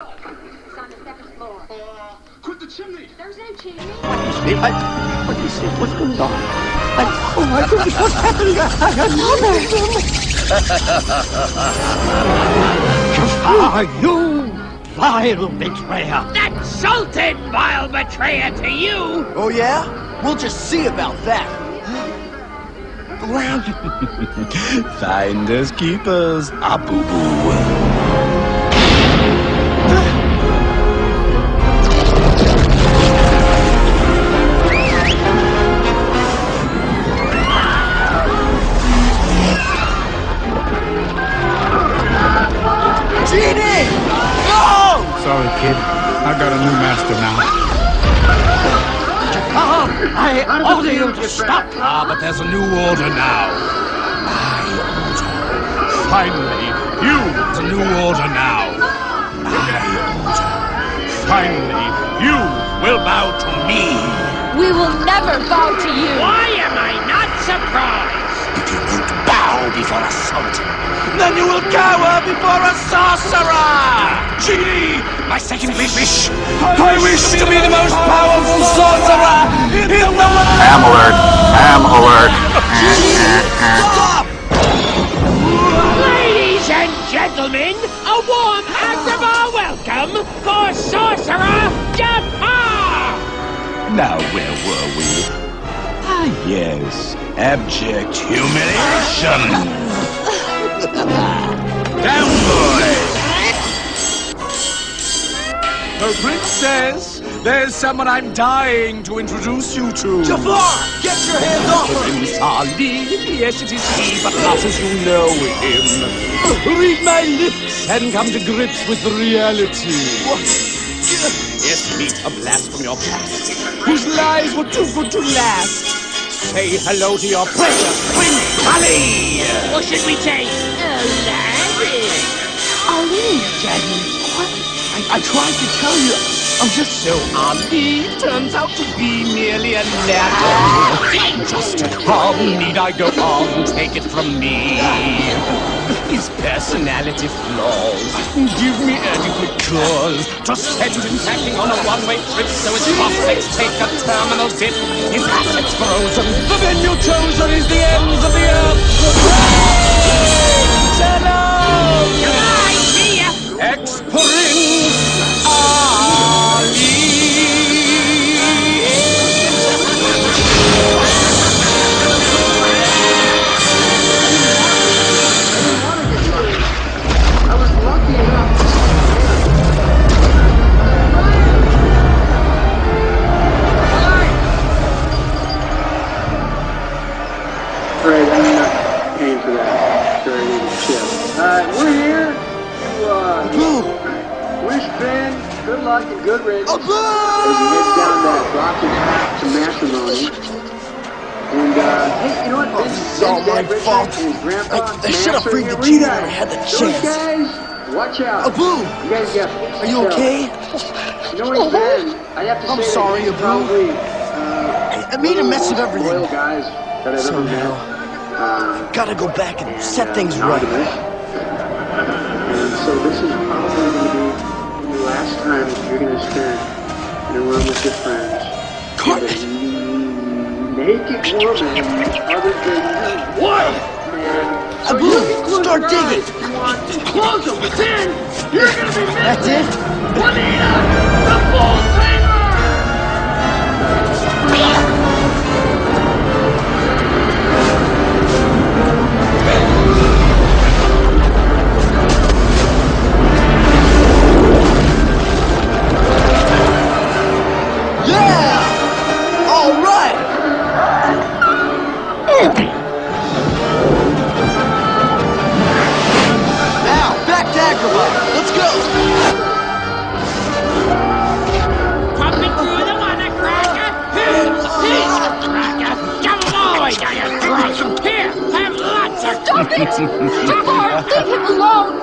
It's on the second floor. Quit the chimney! There's no chimney. What is it? What's going on? Oh my goodness, what's happening? You vile betrayer! That salted vile betrayer to you! Oh yeah? We'll just see about that. Finders keepers, boo-boo. Sorry, kid. I got a new master now. I order you to stop! Ah, but there's a new order now. My order. Finally, you! There's a new order now. My order. Finally, you will bow to me. We will never bow to you. Why am I not surprised? If you won't bow before a sultan, then you will cower before a sorcerer! Genie, my second wish! I wish to be the most powerful sorcerer in the world! Ham alert! Ham alert! Stop! Ladies and gentlemen, a warm act of our welcome for Sorcerer Jafar! Now, where were we? Ah, yes. Abject humiliation! Down, boy! Oh, princess! There's someone I'm dying to introduce you to. Jafar! Get your hands off her! Prince Ali, yes, it is he, but not as you know him. Read my lips and come to grips with reality. Yes, meet a blast from your past, whose lies were too good to last. Say hello to your precious Prince Ali! Or should we say, Aladdin? Ali, Daddy. I tried to tell you, I'm just so Ali turns out to be merely a lad. Just how need I go on? Take it from me. His personality flaws give me adequate cause to send him packing on a one-way trip so his prospects take a terminal dip. His assets frozen. The venue chosen is the ends of the earth. Shalom! Goodbye, see ya! Ex-Prince Ali! I was lucky enough to Great, I'm not paying for that. Sure, I need a chip. We're here to wish Ben good luck and good riddance as he heads down that rocky path to matrimony. And, hey, you know what? This is all my fault. I should have freed the genie when I had the chance. Guys, watch out. Abu! You guys get Are you okay? Knowing Ben, I have to I'm say sorry, that he's Abu. probably, I made a mess of everything. loyal guys that I've ever met. Gotta go back and set things right. And so this is probably going to be the last time that you're going to spend in a room with your friends. Carpet! Naked woman other than you. What? Man. So Abu, start digging! If you want to close them, but then you're going to be missing That's it? Juanita, the full singer! Let's go! Pumping through the water cracker! Here's a cracker! Come on, you drunk! Here, have lots of... Stop it! Jafar, leave him alone!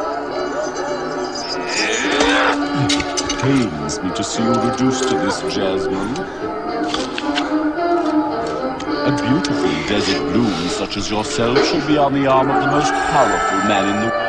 Pains me to see you reduced to this, Jasmine. A beautiful desert bloom such as yourself should be on the arm of the most powerful man in the world.